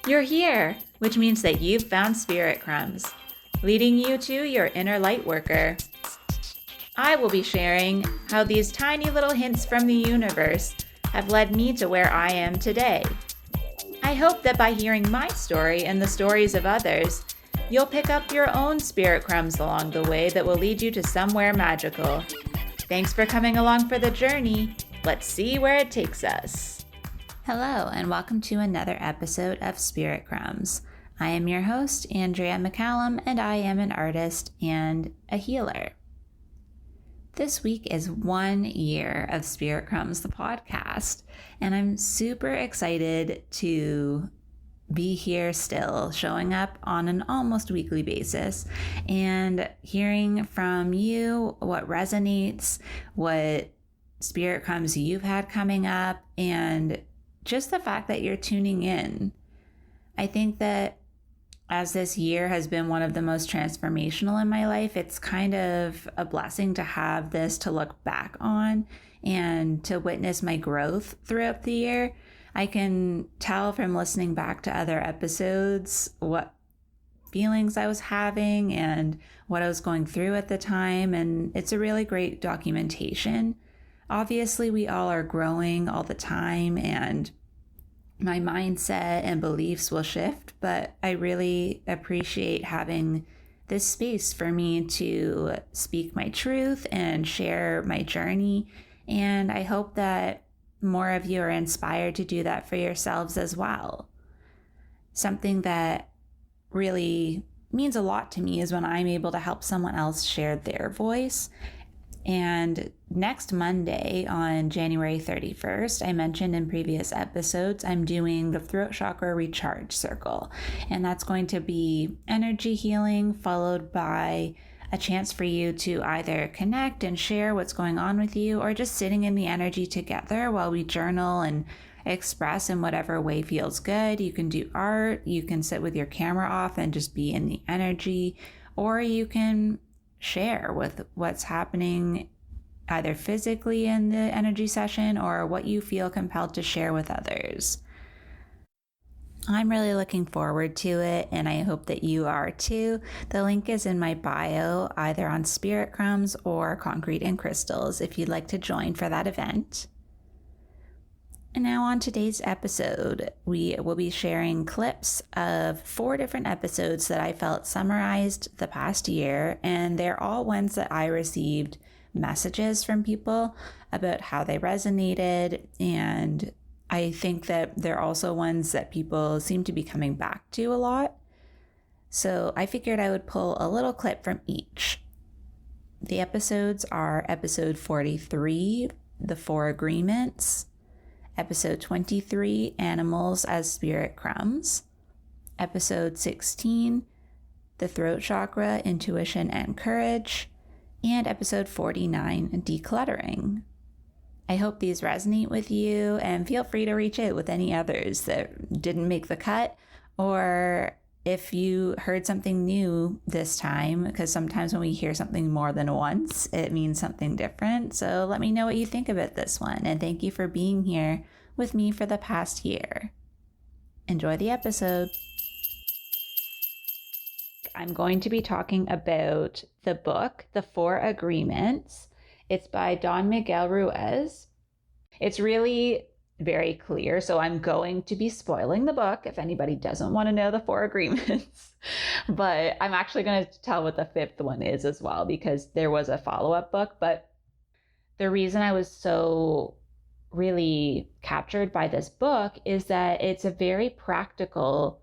You're here, which means that you've found Spirit Crumbs, leading you to your inner light worker. I will be sharing how these tiny little hints from the universe have led me to where I am today. I hope that by hearing my story and the stories of others, you'll pick up your own spirit crumbs along the way that will lead you to somewhere magical. Thanks for coming along for the journey. Let's see where it takes us. Hello, and welcome to another episode of Spirit Crumbs. I am your host, 𝗬𝗲𝗿𝗀, and I am an artist and a healer. This week is 1 year of Spirit Crumbs, the podcast, and I'm super excited to be here still, showing up on an almost weekly basis and hearing from you what resonates, what Spirit Crumbs you've had coming up, and just the fact that you're tuning in. I think that as this year has been one of the most transformational in my life, it's kind of a blessing to have this to look back on and to witness my growth throughout the year. I can tell from listening back to other episodes what feelings I was having and what I was going through at the time, and it's a really great documentation. Obviously, we all are growing all the time, and my mindset and beliefs will shift, but I really appreciate having this space for me to speak my truth and share my journey, and I hope that more of you are inspired to do that for yourselves as well. Something that really means a lot to me is when I'm able to help someone else share their voice. And next Monday on January 31st, I mentioned in previous episodes, I'm doing the throat chakra recharge circle. And that's going to be energy healing followed by a chance for you to either connect and share what's going on with you, or just sitting in the energy together while we journal and express in whatever way feels good. You can do art, you can sit with your camera off and just be in the energy, or you can share with what's happening either physically in the energy session or what you feel compelled to share with others. I'm really looking forward to it, and I hope that you are too. The link is in my bio, either on Spirit Crumbs or Concrete and Crystals, if you'd like to join for that event. And now on today's episode, we will be sharing clips of 4 different episodes that I felt summarized the past year, and they're all ones that I received messages from people about how they resonated, and I think that they're also ones that people seem to be coming back to a lot. So I figured I would pull a little clip from each. The episodes are episode 43, The 4 Agreements, episode 23, Animals as Spirit Crumbs, episode 16, The Throat Chakra, Intuition and Courage, and episode 49, Decluttering. I hope these resonate with you, and feel free to reach out with any others that didn't make the cut, or if you heard something new this time, because sometimes when we hear something more than once, it means something different. So let me know what you think about this one, and thank you for being here with me for the past year. Enjoy the episode. I'm going to be talking about the book, The 4 Agreements. It's by Don Miguel Ruiz. It's really very clear, so I'm going to be spoiling the book if anybody doesn't want to know the 4 agreements. But I'm actually going to tell what the 5th one is as well, because there was a follow-up book. But the reason I was so really captured by this book is that it's a very practical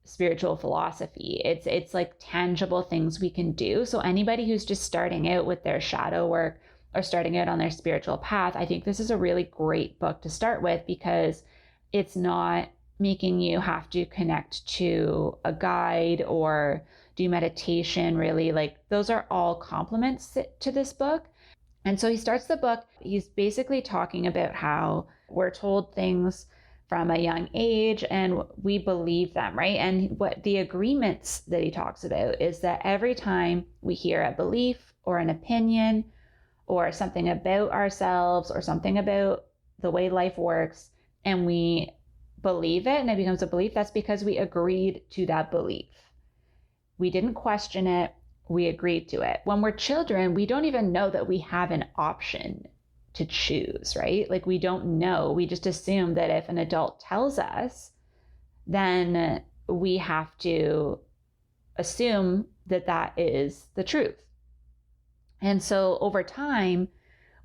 spiritual philosophy. It's like tangible things we can do. So anybody who's just starting out with their shadow work or starting out on their spiritual path, I think this is a really great book to start with, because it's not making you have to connect to a guide or do meditation, really. Like, those are all complements to this book. And so he starts the book, he's basically talking about how we're told things from a young age and we believe them, right? And what the agreements that he talks about is that every time we hear a belief or an opinion or something about ourselves or something about the way life works, and we believe it and it becomes a belief, that's because we agreed to that belief. We didn't question it. We agreed to it. When we're children, we don't even know that we have an option to choose, right? Like we don't know. We just assume that if an adult tells us, then we have to assume that that is the truth. And so over time,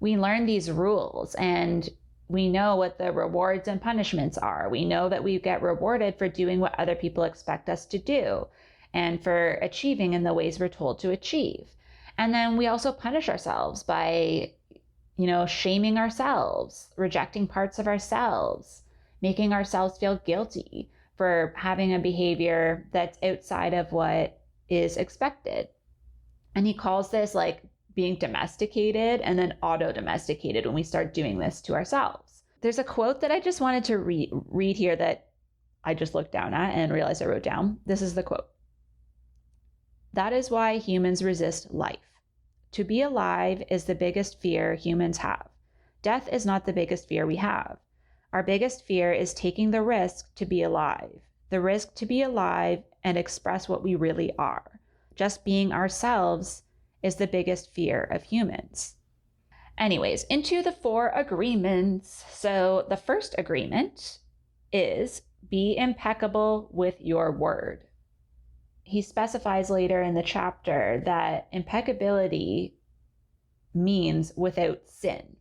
we learn these rules and we know what the rewards and punishments are. We know that we get rewarded for doing what other people expect us to do and for achieving in the ways we're told to achieve. And then we also punish ourselves by, shaming ourselves, rejecting parts of ourselves, making ourselves feel guilty for having a behavior that's outside of what is expected. And he calls this like being domesticated and then auto-domesticated when we start doing this to ourselves. There's a quote that I just wanted to read here that I just looked down at and realized I wrote down. This is the quote. "That is why humans resist life. To be alive is the biggest fear humans have. Death is not the biggest fear we have. Our biggest fear is taking the risk to be alive, the risk to be alive and express what we really are. Just being ourselves is the biggest fear of humans." Anyways, into the 4 agreements. So the first agreement is be impeccable with your word. He specifies later in the chapter that impeccability means without sin.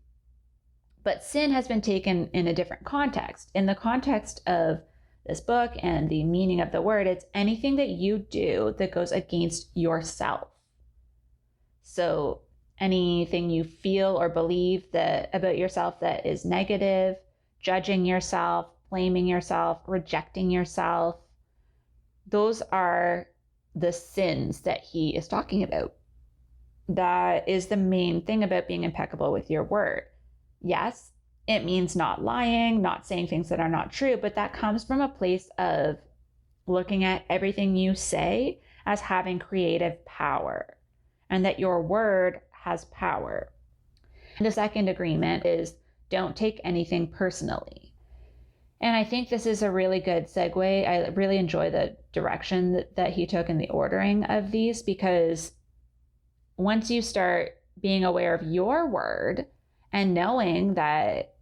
But sin has been taken in a different context. In the context of this book and the meaning of the word, it's anything that you do that goes against yourself. So anything you feel or believe about yourself that is negative, judging yourself, blaming yourself, rejecting yourself, those are the sins that he is talking about. That is the main thing about being impeccable with your word. Yes, it means not lying, not saying things that are not true, but that comes from a place of looking at everything you say as having creative power, and that your word has power. And the second agreement is don't take anything personally. And I think this is a really good segue. I really enjoy the direction that he took in the ordering of these, because once you start being aware of your word and knowing that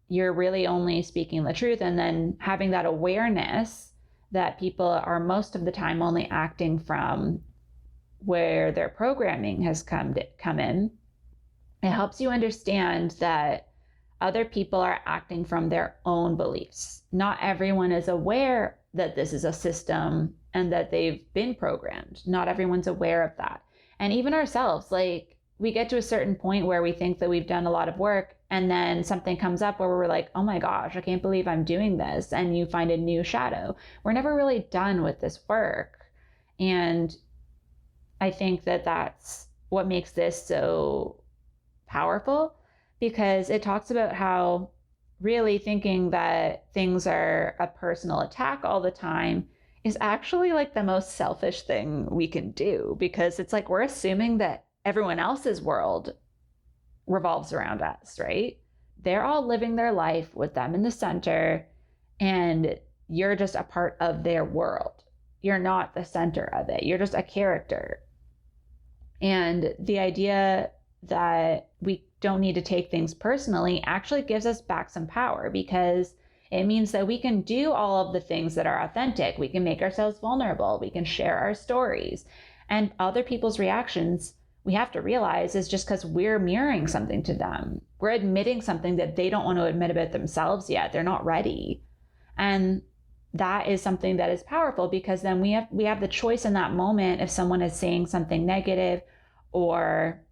you're really only speaking the truth, and then having that awareness that people are most of the time only acting from where their programming has come in, it helps you understand that other people are acting from their own beliefs. Not everyone is aware that this is a system and that they've been programmed. Not everyone's aware of that. And even ourselves, like we get to a certain point where we think that we've done a lot of work, and then something comes up where we're like, oh my gosh, I can't believe I'm doing this. And you find a new shadow. We're never really done with this work. And I think that that's what makes this so powerful, because it talks about how really thinking that things are a personal attack all the time is actually like the most selfish thing we can do, because it's like we're assuming that everyone else's world revolves around us, right? They're all living their life with them in the center, and you're just a part of their world. You're not the center of it. You're just a character. And the idea that we don't need to take things personally actually gives us back some power, because it means that we can do all of the things that are authentic. We can make ourselves vulnerable. We can share our stories. And other people's reactions, we have to realize, is just because we're mirroring something to them. We're admitting something that they don't want to admit about themselves yet. They're not ready. And that is something that is powerful, because then we have the choice in that moment if someone is saying something negative or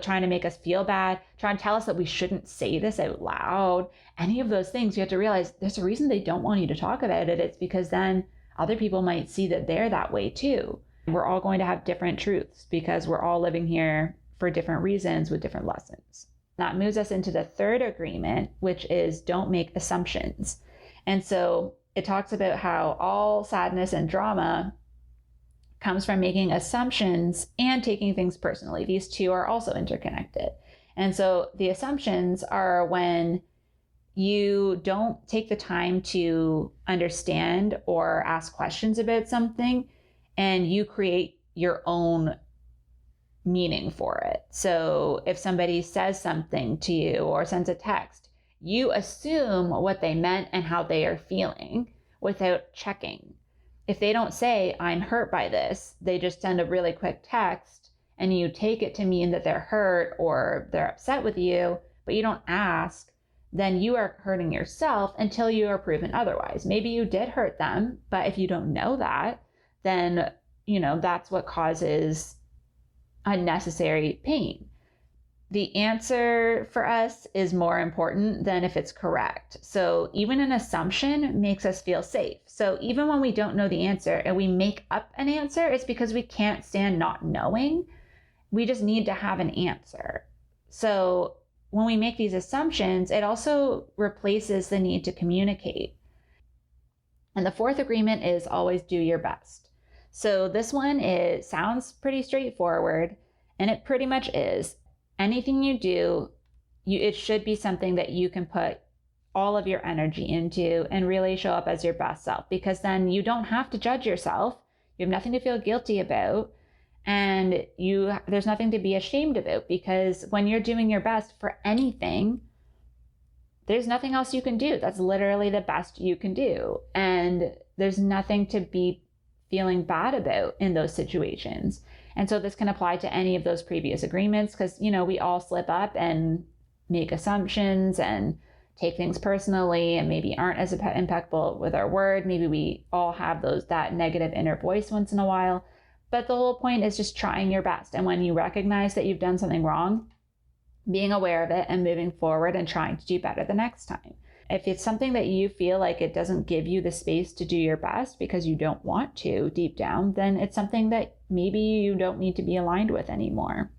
trying to make us feel bad, trying to tell us that we shouldn't say this out loud, any of those things, you have to realize there's a reason they don't want you to talk about it. It's because then other people might see that they're that way too. We're all going to have different truths because we're all living here for different reasons with different lessons. That moves us into the third agreement, which is don't make assumptions. And so it talks about how all sadness and drama comes from making assumptions and taking things personally. These two are also interconnected. And so the assumptions are when you don't take the time to understand or ask questions about something, and you create your own meaning for it. So if somebody says something to you or sends a text, you assume what they meant and how they are feeling without checking. If they don't say, I'm hurt by this, they just send a really quick text and you take it to mean that they're hurt or they're upset with you, but you don't ask, then you are hurting yourself until you are proven otherwise. Maybe you did hurt them, but if you don't know that, then, that's what causes unnecessary pain. The answer for us is more important than if it's correct. So even an assumption makes us feel safe. So even when we don't know the answer and we make up an answer, it's because we can't stand not knowing. We just need to have an answer. So when we make these assumptions, it also replaces the need to communicate. And the fourth agreement is always do your best. So this one sounds pretty straightforward, and it pretty much is. Anything you do, it should be something that you can put all of your energy into and really show up as your best self, because then you don't have to judge yourself. You have nothing to feel guilty about, and there's nothing to be ashamed about, because when you're doing your best for anything, there's nothing else you can do. That's literally the best you can do. And there's nothing to be feeling bad about in those situations. And so this can apply to any of those previous agreements, because, we all slip up and make assumptions and take things personally and maybe aren't as impeccable with our word. Maybe we all have that negative inner voice once in a while. But the whole point is just trying your best. And when you recognize that you've done something wrong, being aware of it and moving forward and trying to do better the next time. If it's something that you feel like it doesn't give you the space to do your best because you don't want to deep down, then it's something that maybe you don't need to be aligned with anymore.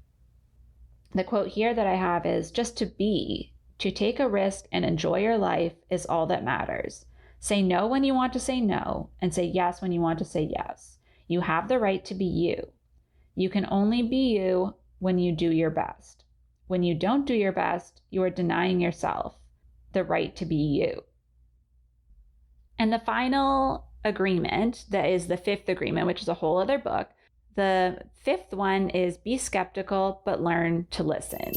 The quote here that I have is, just to be, to take a risk and enjoy your life is all that matters. Say no when you want to say no, and say yes when you want to say yes. You have the right to be you. You can only be you when you do your best. When you don't do your best, you are denying yourself the right to be you. And the final agreement, that is the fifth agreement, which is a whole other book. The fifth one is be skeptical, but learn to listen.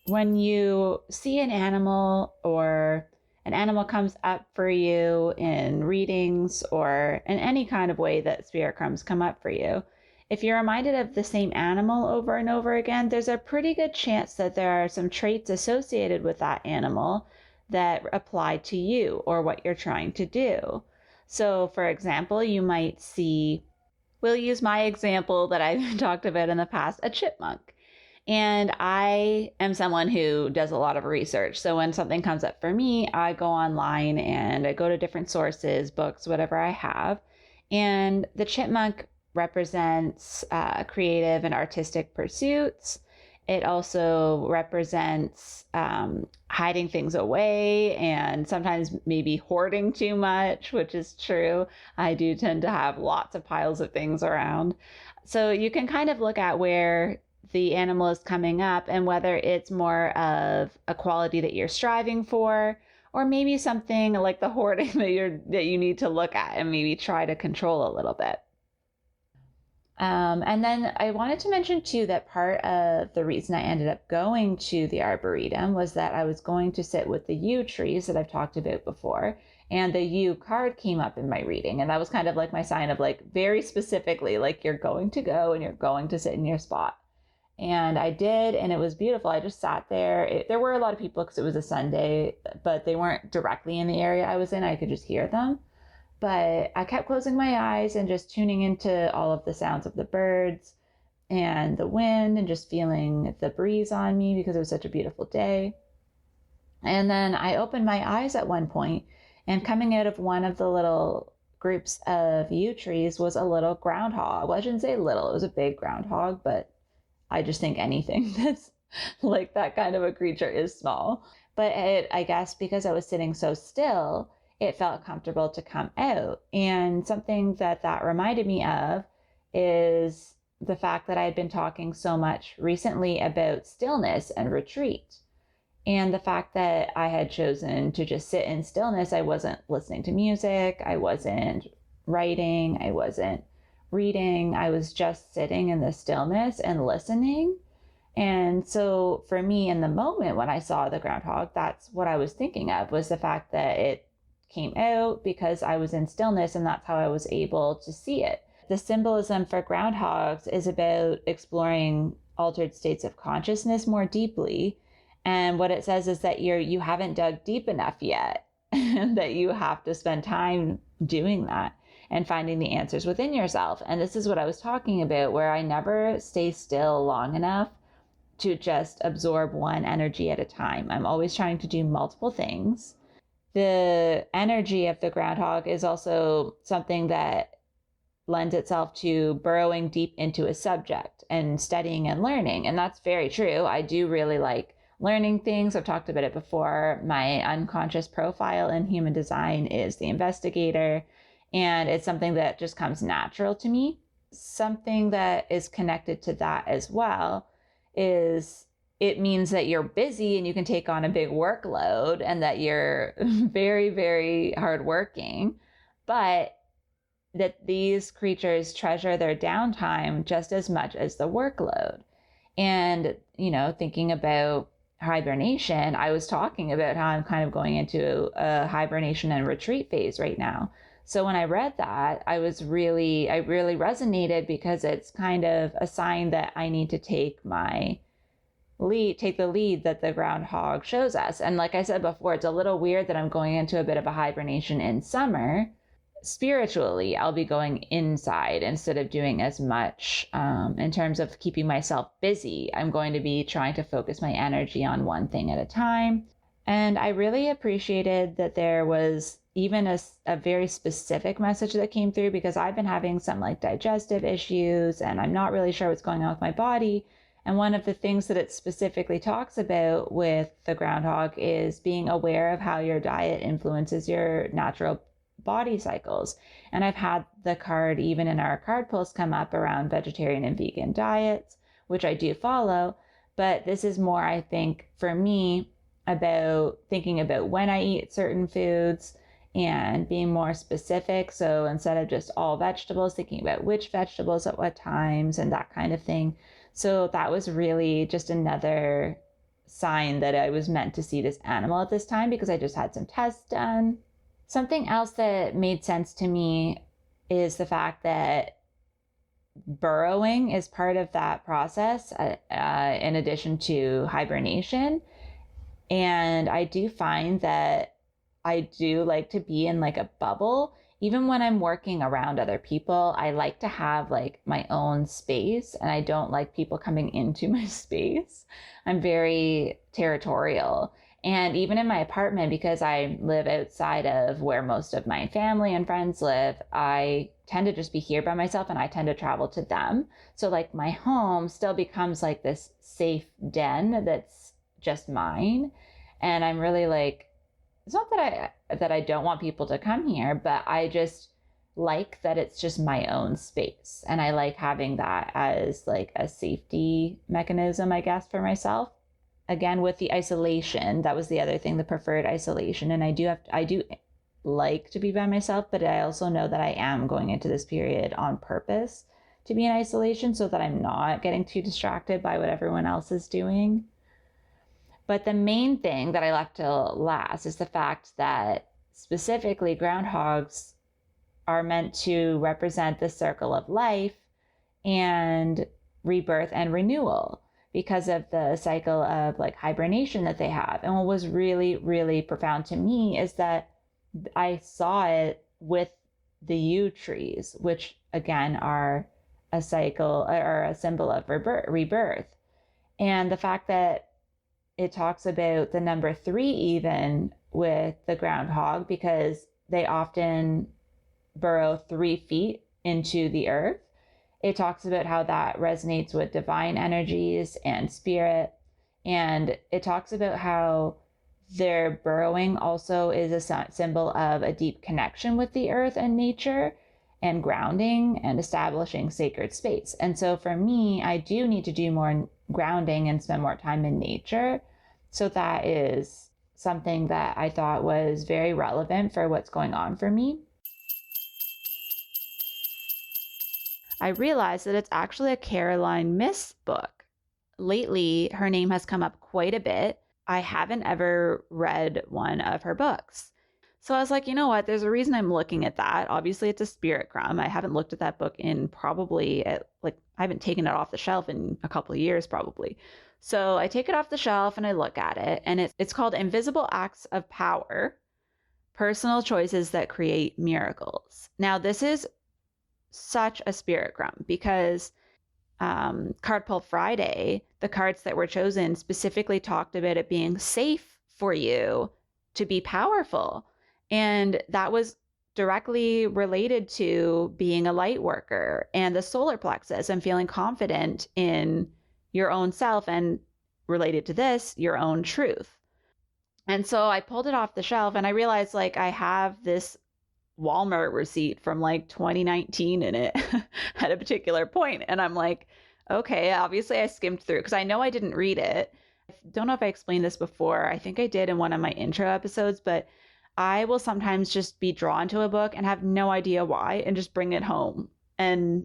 When you see an animal or an animal comes up for you in readings or in any kind of way that spirit crumbs come up for you, if you're reminded of the same animal over and over again, there's a pretty good chance that there are some traits associated with that animal that apply to you or what you're trying to do. So, for example, you might see, we'll use my example that I've talked about in the past, a chipmunk. And I am someone who does a lot of research. So when something comes up for me, I go online and I go to different sources, books, whatever I have. And the chipmunk represents creative and artistic pursuits. It also represents hiding things away and sometimes maybe hoarding too much, which is true. I do tend to have lots of piles of things around. So you can kind of look at where the animal is coming up and whether it's more of a quality that you're striving for, or maybe something like the hoarding that you need to look at and maybe try to control a little bit. And then I wanted to mention too that part of the reason I ended up going to the Arboretum was that I was going to sit with the yew trees that I've talked about before, and the yew card came up in my reading, and that was kind of like my sign of like very specifically like you're going to go and you're going to sit in your spot. And I did, and it was beautiful. I just sat there. There were a lot of people because it was a Sunday, but they weren't directly in the area I was in. I could just hear them. But I kept closing my eyes and just tuning into all of the sounds of the birds and the wind and just feeling the breeze on me because it was such a beautiful day. And then I opened my eyes at one point, and coming out of one of the little groups of yew trees was a little groundhog. Well, I shouldn't say little, it was a big groundhog, but I just think anything that's like that kind of a creature is small. But I guess because I was sitting so still, it felt comfortable to come out. And something that reminded me of is the fact that I had been talking so much recently about stillness and retreat. And the fact that I had chosen to just sit in stillness, I wasn't listening to music, I wasn't writing, I wasn't reading, I was just sitting in the stillness and listening. And so for me in the moment when I saw the groundhog, that's what I was thinking of, was the fact that it came out because I was in stillness, and that's how I was able to see it. The symbolism for groundhogs is about exploring altered states of consciousness more deeply. And what it says is that you haven't dug deep enough yet, and that you have to spend time doing that and finding the answers within yourself. And this is what I was talking about, where I never stay still long enough to just absorb one energy at a time. I'm always trying to do multiple things. The energy of the groundhog is also something that lends itself to burrowing deep into a subject and studying and learning. And that's very true. I do really like learning things. I've talked about it before. My unconscious profile in human design is the investigator, and it's something that just comes natural to me. Something that is connected to that as well is it means that you're busy and you can take on a big workload, and that you're very, very hardworking, but that these creatures treasure their downtime just as much as the workload. And, thinking about hibernation, I was talking about how I'm kind of going into a hibernation and retreat phase right now. So when I read that, I really resonated, because it's kind of a sign that I need to take the lead that the groundhog shows us. And like I said before, it's a little weird that I'm going into a bit of a hibernation in summer. Spiritually, I'll be going inside instead of doing as much in terms of keeping myself busy. I'm going to be trying to focus my energy on one thing at a time. And I really appreciated that there was even a very specific message that came through, because I've been having some digestive issues, and I'm not really sure what's going on with my body. And one of the things that it specifically talks about with the groundhog is being aware of how your diet influences your natural body cycles. And I've had the card, even in our card pulls, come up around vegetarian and vegan diets, which I do follow. But this is more, I think, for me, about thinking about when I eat certain foods and being more specific. So instead of just all vegetables, thinking about which vegetables at what times and that kind of thing. So that was really just another sign that I was meant to see this animal at this time, because I just had some tests done. Something else that made sense to me is the fact that burrowing is part of that process, in addition to hibernation. And I do find that I do like to be in a bubble. Even when I'm working around other people, I like to have my own space, and I don't like people coming into my space. I'm very territorial. And even in my apartment, because I live outside of where most of my family and friends live, I tend to just be here by myself, and I tend to travel to them. So my home still becomes this safe den that's just mine. And I'm really it's not that I don't want people to come here, but I just like that it's just my own space. And I like having that as a safety mechanism, I guess, for myself. Again, with the isolation, that was the other thing, the preferred isolation. And I do like to be by myself, but I also know that I am going into this period on purpose to be in isolation, so that I'm not getting too distracted by what everyone else is doing. But the main thing that I left till last is the fact that specifically groundhogs are meant to represent the circle of life and rebirth and renewal, because of the cycle of hibernation that they have. And what was really, really profound to me is that I saw it with the yew trees, which again are a cycle or a symbol of rebirth. And the fact that it talks about the number 3 even with the groundhog, because they often burrow 3 feet into the earth. It talks about how that resonates with divine energies and spirit. And it talks about how their burrowing also is a symbol of a deep connection with the earth and nature, and grounding and establishing sacred space. And so for me, I do need to do more grounding and spend more time in nature So that is something that I thought was very relevant for what's going on for me. I realized that it's actually a Caroline Myss book. Lately, her name has come up quite a bit. I haven't ever read one of her books. So I was like, you know what? There's a reason I'm looking at that. Obviously, it's a spirit crumb. I haven't looked at that book in I haven't taken it off the shelf in a couple of years, probably. So I take it off the shelf and I look at it, and it's called Invisible Acts of Power, Personal Choices That Create Miracles. Now, this is such a spirit crumb because Card Pull Friday, the cards that were chosen specifically talked about it being safe for you to be powerful. And that was directly related to being a light worker and the solar plexus and feeling confident in your own self, and related to this, your own truth. And so I pulled it off the shelf and I realized like I have this Walmart receipt from like 2019 in it at a particular point. And I'm like, okay, obviously I skimmed through because I know I didn't read it. I don't know if I explained this before. I think I did in one of my intro episodes, but I will sometimes just be drawn to a book and have no idea why and just bring it home. And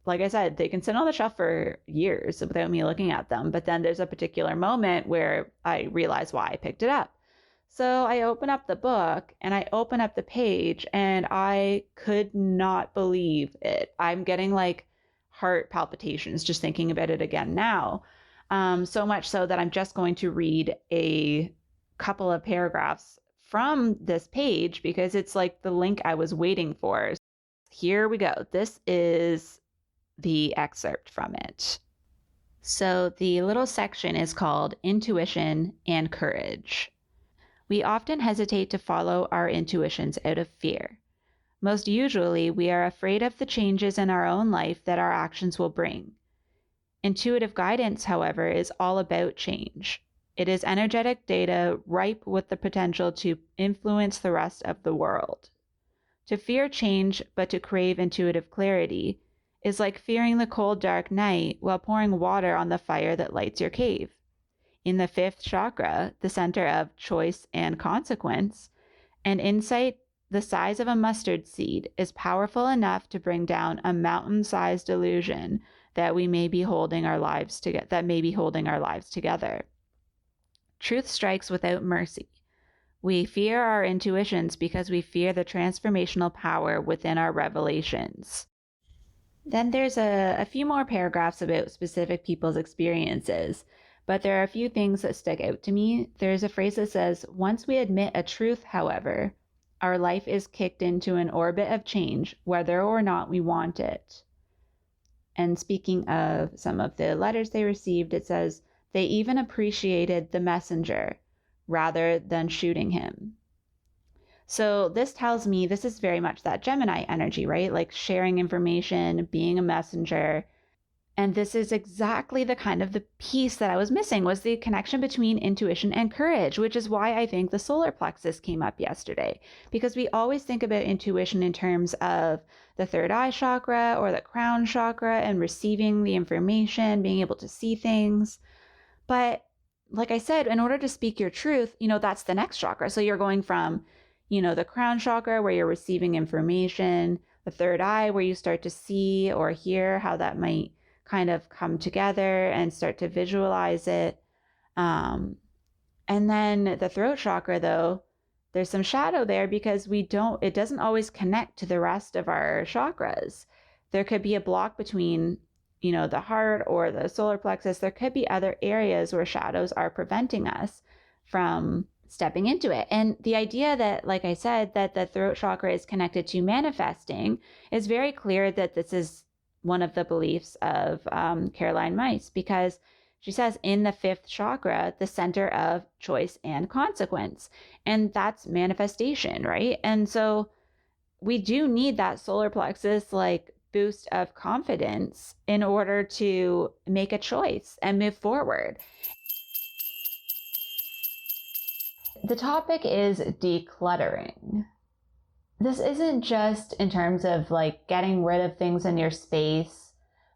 like I said, they can sit on the shelf for years without me looking at them. But then there's a particular moment where I realize why I picked it up. So I open up the book and I open up the page and I could not believe it. I'm getting like heart palpitations just thinking about it again now. So much so that I'm just going to read a couple of paragraphs from this page because it's like the link I was waiting for. Here we go. This is the excerpt from it. So the little section is called Intuition and Courage. We often hesitate to follow our intuitions out of fear. Most usually, we are afraid of the changes in our own life that our actions will bring. Intuitive guidance, however, is all about change. It is energetic data ripe with the potential to influence the rest of the world. To fear change, but to crave intuitive clarity, is like fearing the cold, dark night while pouring water on the fire that lights your cave. In the fifth chakra, the center of choice and consequence, an insight the size of a mustard seed is powerful enough to bring down a mountain-sized illusion that may be holding our lives together. Truth strikes without mercy. We fear our intuitions because we fear the transformational power within our revelations. Then there's a few more paragraphs about specific people's experiences. But there are a few things that stick out to me. There's a phrase that says, once we admit a truth, however, our life is kicked into an orbit of change, whether or not we want it. And speaking of some of the letters they received, it says, they even appreciated the messenger rather than shooting him. So this tells me this is very much that Gemini energy, right? Like sharing information, being a messenger. And this is exactly the kind of the piece that I was missing, was the connection between intuition and courage, which is why I think the solar plexus came up yesterday, because we always think about intuition in terms of the third eye chakra or the crown chakra and receiving the information, being able to see things. But like I said, in order to speak your truth, that's the next chakra. So you're going from, the crown chakra where you're receiving information, the third eye where you start to see or hear how that might kind of come together and start to visualize it. And then the throat chakra, though, there's some shadow there because it doesn't always connect to the rest of our chakras. There could be a block between, the heart or the solar plexus. There could be other areas where shadows are preventing us from stepping into it. And the idea that, like I said, that the throat chakra is connected to manifesting is very clear that this is one of the beliefs of Caroline Myss, because she says in the fifth chakra, the center of choice and consequence, and that's manifestation, right? And so we do need that solar plexus like boost of confidence in order to make a choice and move forward. The topic is decluttering. This isn't just in terms of like getting rid of things in your space,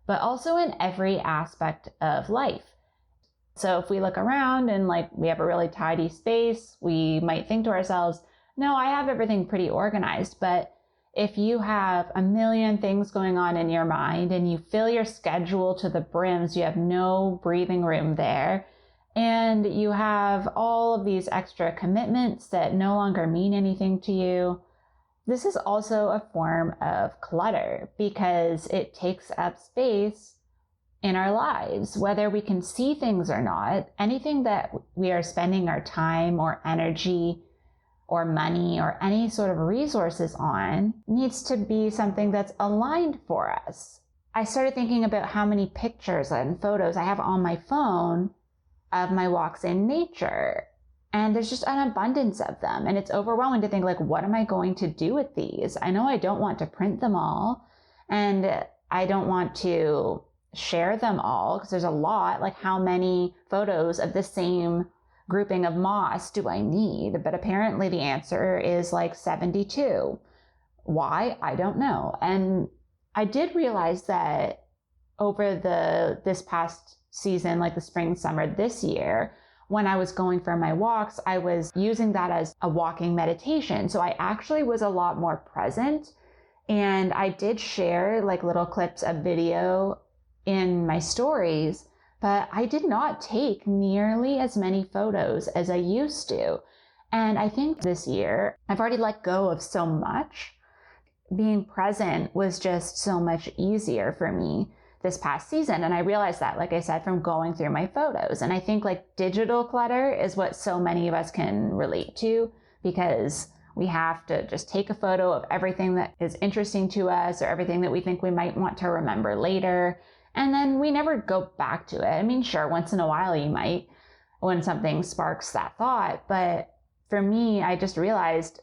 but also in every aspect of life. So if we look around and like we have a really tidy space, we might think to ourselves, no, I have everything pretty organized. But if you have a million things going on in your mind and you fill your schedule to the brim, so you have no breathing room there, and you have all of these extra commitments that no longer mean anything to you, this is also a form of clutter because it takes up space in our lives, whether we can see things or not. Anything that we are spending our time or energy or money or any sort of resources on needs to be something that's aligned for us. I started thinking about how many pictures and photos I have on my phone of my walks in nature. And there's just an abundance of them. And it's overwhelming to think, like, what am I going to do with these? I know I don't want to print them all. And I don't want to share them all because there's a lot. Like, how many photos of the same grouping of moss do I need? But apparently the answer is like 72. Why? I don't know. And I did realize that over this past season, like the spring, summer this year, when I was going for my walks, I was using that as a walking meditation. So I actually was a lot more present. And I did share like little clips of video in my stories, but I did not take nearly as many photos as I used to. And I think this year, I've already let go of so much. Being present was just so much easier for me this past season. And I realized that, like I said, from going through my photos. And I think like digital clutter is what so many of us can relate to, because we have to just take a photo of everything that is interesting to us or everything that we think we might want to remember later. And then we never go back to it. I mean, sure, once in a while you might, when something sparks that thought. But for me, I just realized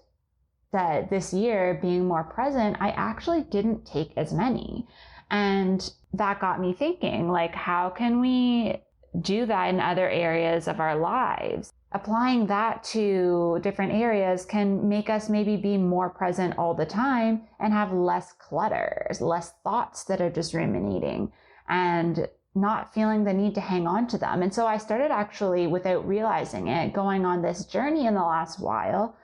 that this year, being more present, I actually didn't take as many. And that got me thinking, like, how can we do that in other areas of our lives? Applying that to different areas can make us maybe be more present all the time and have less clutter, less thoughts that are just ruminating and not feeling the need to hang on to them. And so I started actually, without realizing it, going on this journey in the last while.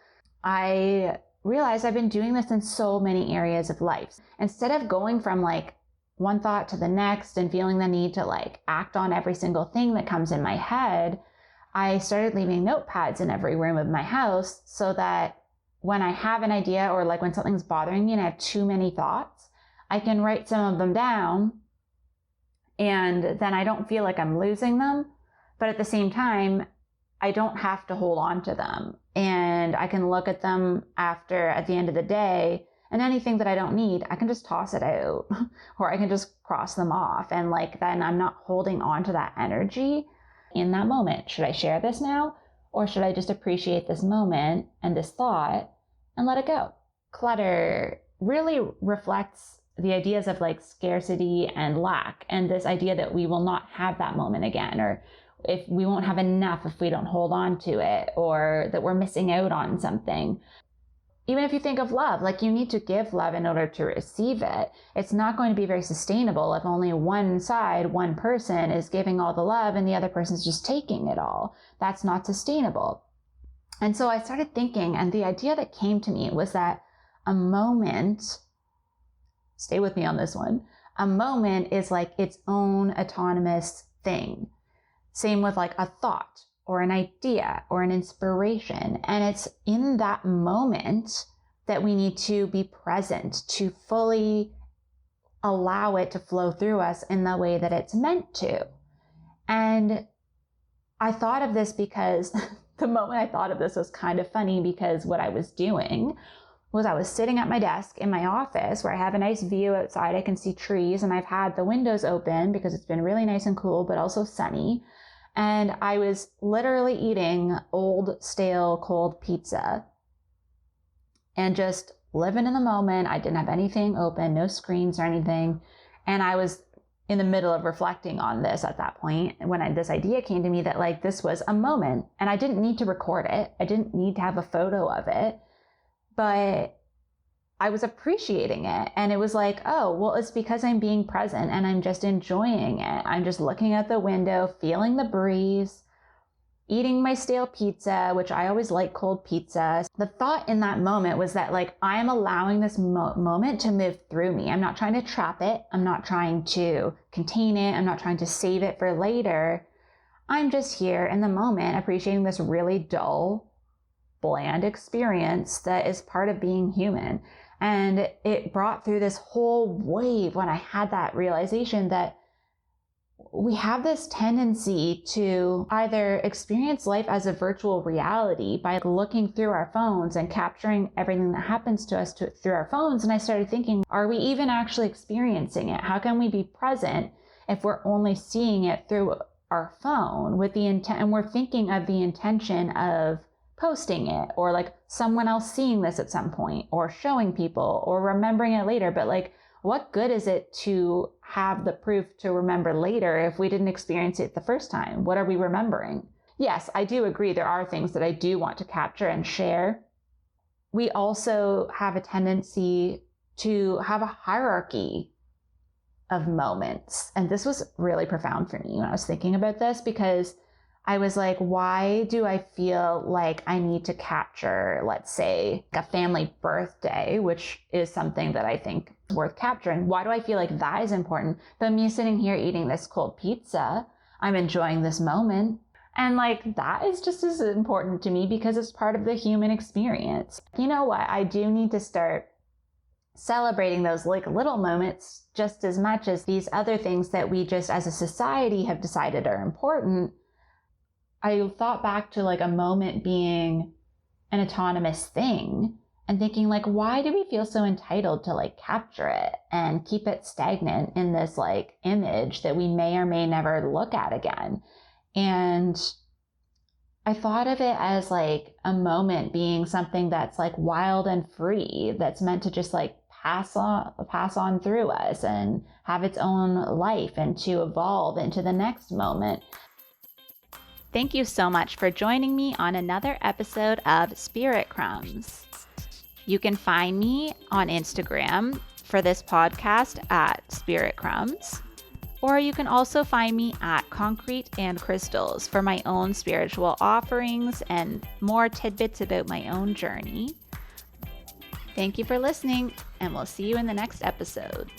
I realized I've been doing this in so many areas of life. Instead of going from like one thought to the next and feeling the need to like act on every single thing that comes in my head, I started leaving notepads in every room of my house so that when I have an idea or like when something's bothering me and I have too many thoughts, I can write some of them down and then I don't feel like I'm losing them. But at the same time, I don't have to hold on to them, and I can look at them at the end of the day, and anything that I don't need, I can just toss it out or I can just cross them off. And like, then I'm not holding on to that energy in that moment. Should I share this now? Or should I just appreciate this moment and this thought and let it go? Clutter really reflects the ideas of like scarcity and lack, and this idea that we will not have that moment again, or if we won't have enough if we don't hold on to it, or that we're missing out on something. Even if you think of love, like you need to give love in order to receive it. It's not going to be very sustainable if only one side, one person is giving all the love and the other person's just taking it all. That's not sustainable. And so I started thinking, and the idea that came to me was that a moment, stay with me on this one, a moment is like its own autonomous thing. Same with like a thought or an idea or an inspiration. And it's in that moment that we need to be present to fully allow it to flow through us in the way that it's meant to. And I thought of this because the moment I thought of this was kind of funny, because what I was doing was I was sitting at my desk in my office where I have a nice view outside. I can see trees and I've had the windows open because it's been really nice and cool, but also sunny. And I was literally eating old, stale, cold pizza and just living in the moment. I didn't have anything open, no screens or anything. And I was in the middle of reflecting on this at that point when this idea came to me that like this was a moment and I didn't need to record it. I didn't need to have a photo of it, but I was appreciating it. And it was like, oh, well, it's because I'm being present and I'm just enjoying it. I'm just looking out the window, feeling the breeze, eating my stale pizza, which I always like cold pizza. The thought in that moment was that like, I am allowing this moment to move through me. I'm not trying to trap it. I'm not trying to contain it. I'm not trying to save it for later. I'm just here in the moment, appreciating this really dull, bland experience that is part of being human. And it brought through this whole wave when I had that realization that we have this tendency to either experience life as a virtual reality by looking through our phones and capturing everything that happens to us through our phones. And I started thinking, are we even actually experiencing it? How can we be present if we're only seeing it through our phone with the intent, and we're thinking of the intention of posting it, or like someone else seeing this at some point, or showing people, or remembering it later. But like, what good is it to have the proof to remember later if we didn't experience it the first time? What are we remembering? Yes, I do agree. There are things that I do want to capture and share. We also have a tendency to have a hierarchy of moments. And this was really profound for me when I was thinking about this, because I was like, why do I feel like I need to capture, let's say, a family birthday, which is something that I think is worth capturing? Why do I feel like that is important? But me sitting here eating this cold pizza, I'm enjoying this moment. And like, that is just as important to me because it's part of the human experience. You know what? I do need to start celebrating those like little moments just as much as these other things that we just as a society have decided are important. I thought back to like a moment being an autonomous thing and thinking like, why do we feel so entitled to like capture it and keep it stagnant in this like image that we may or may never look at again? And I thought of it as like a moment being something that's like wild and free, that's meant to just like pass on through us and have its own life and to evolve into the next moment. Thank you so much for joining me on another episode of Spirit Crumbs. You can find me on Instagram for this podcast at Spirit Crumbs, or you can also find me at Concrete and Crystals for my own spiritual offerings and more tidbits about my own journey. Thank you for listening, and we'll see you in the next episode.